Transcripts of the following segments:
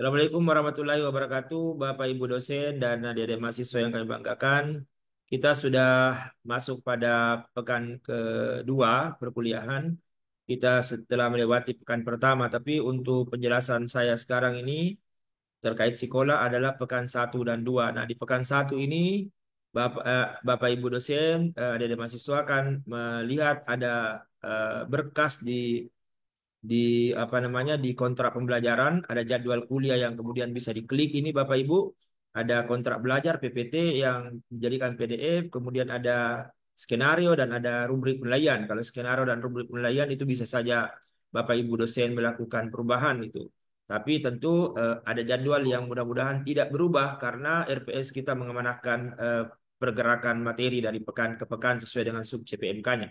Assalamualaikum warahmatullahi wabarakatuh, Bapak Ibu dosen dan adik-adik mahasiswa yang kami banggakan. Kita sudah masuk pada pekan kedua perkuliahan. Kita setelah melewati pekan pertama, tapi untuk penjelasan saya sekarang ini terkait sekolah adalah pekan satu dan 2. Nah, di pekan satu ini Bapak Ibu dosen, adik-adik mahasiswa akan melihat ada berkas di apa namanya di kontrak pembelajaran ada jadwal kuliah yang kemudian bisa diklik ini Bapak Ibu, ada kontrak belajar PPT yang dijadikan PDF, kemudian ada skenario dan ada rubrik penilaian. Kalau skenario dan rubrik penilaian itu bisa saja Bapak Ibu dosen melakukan perubahan itu, tapi tentu ada jadwal yang mudah-mudahan tidak berubah karena RPS kita mengamanahkan pergerakan materi dari pekan ke pekan sesuai dengan sub CPMK-nya.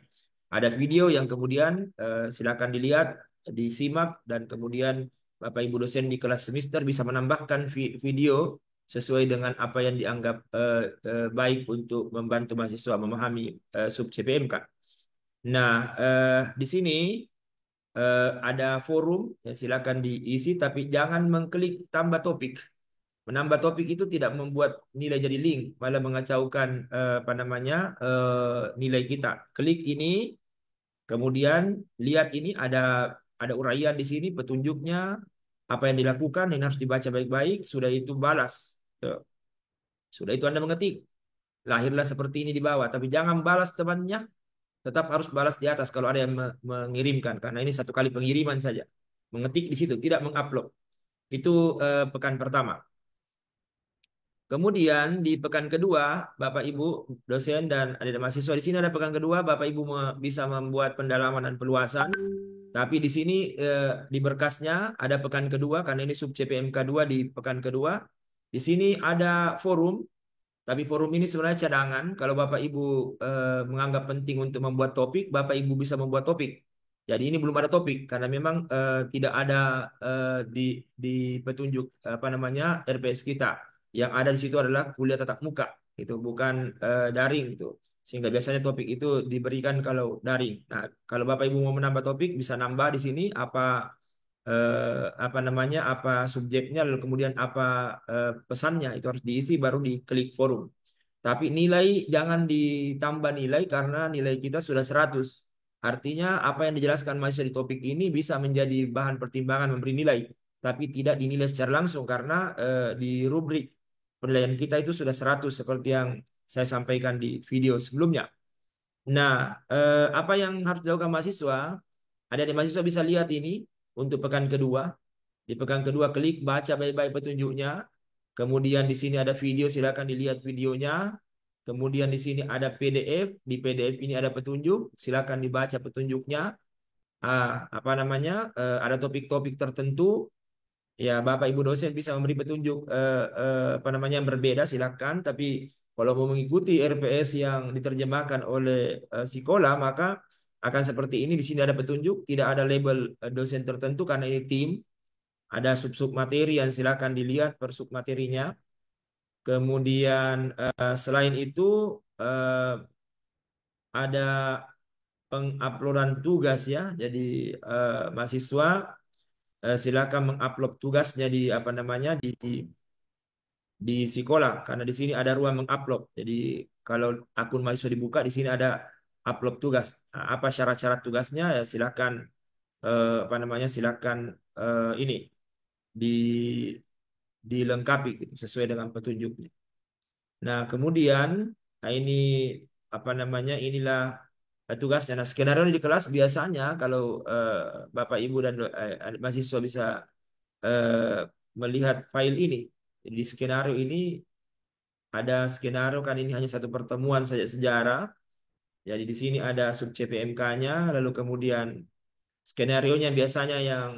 Ada video yang kemudian silakan dilihat, disimak, dan kemudian Bapak Ibu dosen di kelas semester bisa menambahkan video sesuai dengan apa yang dianggap baik untuk membantu mahasiswa memahami sub CPMK. Nah, di sini ada forum, ya silakan diisi, tapi jangan mengklik tambah topik. Menambah topik itu tidak membuat nilai jadi link, malah mengacaukan apa namanya nilai kita. Klik ini. Kemudian lihat ini ada uraian di sini petunjuknya apa yang dilakukan ini harus dibaca baik-baik. Sudah itu balas. Tuh. Sudah itu Anda mengetik. Lahirlah seperti ini di bawah. Tapi jangan balas temannya. Tetap harus balas di atas kalau ada yang mengirimkan. Karena ini satu kali pengiriman saja. Mengetik di situ, tidak mengupload. Itu pekan pertama. Kemudian di pekan kedua, Bapak Ibu dosen dan adik mahasiswa di sini ada pekan kedua, Bapak Ibu bisa membuat pendalaman dan peluasan. Tapi di sini di berkasnya ada pekan kedua karena ini sub CPMK 2 di pekan kedua. Di sini ada forum, tapi forum ini sebenarnya cadangan. Kalau Bapak Ibu menganggap penting untuk membuat topik, Bapak Ibu bisa membuat topik. Jadi ini belum ada topik karena memang tidak ada di petunjuk apa namanya RPS kita. Yang ada di situ adalah kuliah tatap muka, itu bukan daring itu. Sehingga biasanya topik itu diberikan kalau daring. Nah, kalau Bapak Ibu mau menambah topik bisa nambah di sini apa namanya apa subjeknya lalu kemudian apa pesannya itu harus diisi baru diklik forum. Tapi nilai jangan ditambah nilai karena nilai kita sudah 100. Artinya apa yang dijelaskan mahasiswa di topik ini bisa menjadi bahan pertimbangan memberi nilai, tapi tidak dinilai secara langsung karena di rubrik penilaian kita itu sudah 100 seperti yang saya sampaikan di video sebelumnya. Nah, apa yang harus dilakukan mahasiswa? Ada di mahasiswa bisa lihat ini untuk pekan kedua. Di pekan kedua klik baca baik-baik petunjuknya. Kemudian di sini ada video, silakan dilihat videonya. Kemudian di sini ada PDF, di PDF ini ada petunjuk, silakan dibaca petunjuknya. Apa namanya? Ada topik-topik tertentu. Ya, Bapak Ibu dosen bisa memberi petunjuk apa namanya yang berbeda, silakan. Tapi kalau mau mengikuti RPS yang diterjemahkan oleh sekolah, maka akan seperti ini. Di sini ada petunjuk, tidak ada label dosen tertentu karena ini tim. Ada sub-sub materi yang silakan dilihat per sub materinya. Kemudian selain itu eh, ada penguploadan tugas ya. Jadi mahasiswa silakan mengupload tugasnya di apa namanya di sekolah karena di sini ada ruang mengupload. Jadi kalau akun mahasiswa dibuka di sini ada upload tugas. Nah, apa syarat-syarat tugasnya ya silakan apa namanya silakan ini di dilengkapi gitu, sesuai dengan petunjuknya. Nah, kemudian ini apa namanya inilah tugasnya. Nah, skenario di kelas biasanya kalau Bapak Ibu dan mahasiswa bisa eh, melihat file ini. Di skenario ini ada skenario kan ini hanya satu pertemuan saja sejarah. Jadi di sini ada sub CPMK-nya, lalu kemudian skenario-nya biasanya yang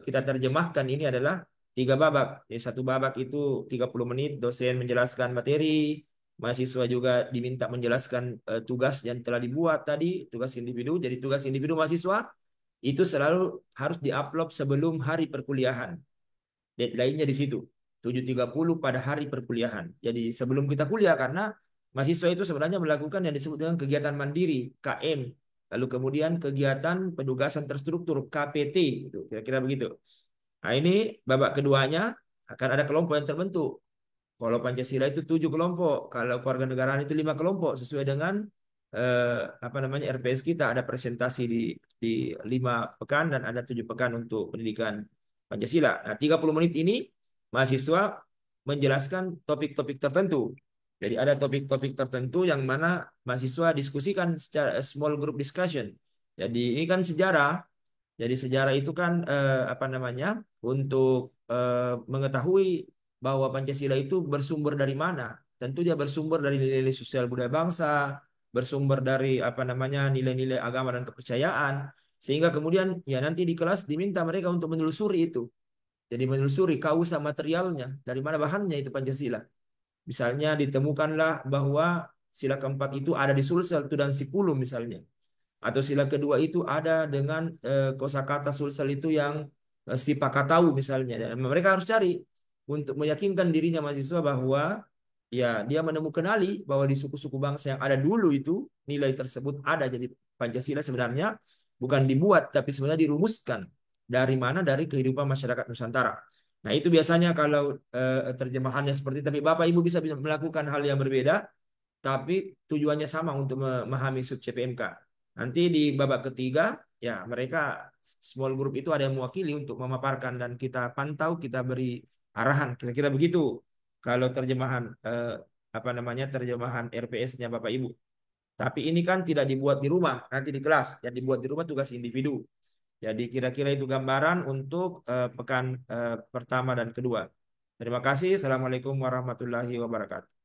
kita terjemahkan ini adalah 3 babak. Jadi satu babak itu 30 menit, dosen menjelaskan materi, mahasiswa juga diminta menjelaskan tugas yang telah dibuat tadi, tugas individu. Jadi tugas individu mahasiswa itu selalu harus diupload sebelum hari perkuliahan. Deadline-nya di situ. 7.30 pada hari perkuliahan. Jadi sebelum kita kuliah karena mahasiswa itu sebenarnya melakukan yang disebut dengan kegiatan mandiri, KM. Lalu kemudian kegiatan penugasan terstruktur, KPT. Gitu. Kira-kira begitu. Nah, ini babak keduanya akan ada kelompok yang terbentuk. Kalau Pancasila itu 7 kelompok, kalau kewarganegaraan itu 5 kelompok sesuai dengan apa namanya RPS kita ada presentasi di 5 pekan dan ada 7 pekan untuk pendidikan Pancasila. Nah, 30 menit ini mahasiswa menjelaskan topik-topik tertentu. Jadi ada topik-topik tertentu yang mana mahasiswa diskusikan secara small group discussion. Jadi ini kan sejarah. Jadi sejarah itu kan apa namanya untuk mengetahui bahwa Pancasila itu bersumber dari mana. Tentu dia bersumber dari nilai-nilai sosial budaya bangsa, bersumber dari apa namanya nilai-nilai agama dan kepercayaan. Sehingga kemudian ya nanti di kelas diminta mereka untuk menelusuri itu. Jadi menelusuri kausa materialnya, dari mana bahannya itu Pancasila. Misalnya ditemukanlah bahwa sila keempat itu ada di Sulsel, Tudan Sipulung misalnya. Atau sila kedua itu ada dengan kosakata Sulsel itu yang si Pakatau misalnya. Dan mereka harus cari untuk meyakinkan dirinya mahasiswa bahwa ya dia menemukan kenali bahwa di suku-suku bangsa yang ada dulu itu nilai tersebut ada. Jadi Pancasila sebenarnya bukan dibuat tapi sebenarnya dirumuskan. Dari mana? Dari kehidupan masyarakat Nusantara. Nah, itu biasanya kalau terjemahannya seperti itu. Tapi Bapak Ibu bisa melakukan hal yang berbeda tapi tujuannya sama untuk memahami sub CPMK. Nanti di babak ketiga, ya mereka small group itu ada yang mewakili untuk memaparkan dan kita pantau, kita beri arahan. Kira-kira begitu. Kalau terjemahan apa namanya terjemahan RPS-nya Bapak Ibu. Tapi ini kan tidak dibuat di rumah, nanti di kelas. Yang dibuat di rumah tugas individu. Jadi kira-kira itu gambaran untuk pekan pertama dan kedua. Terima kasih. Assalamualaikum warahmatullahi wabarakatuh.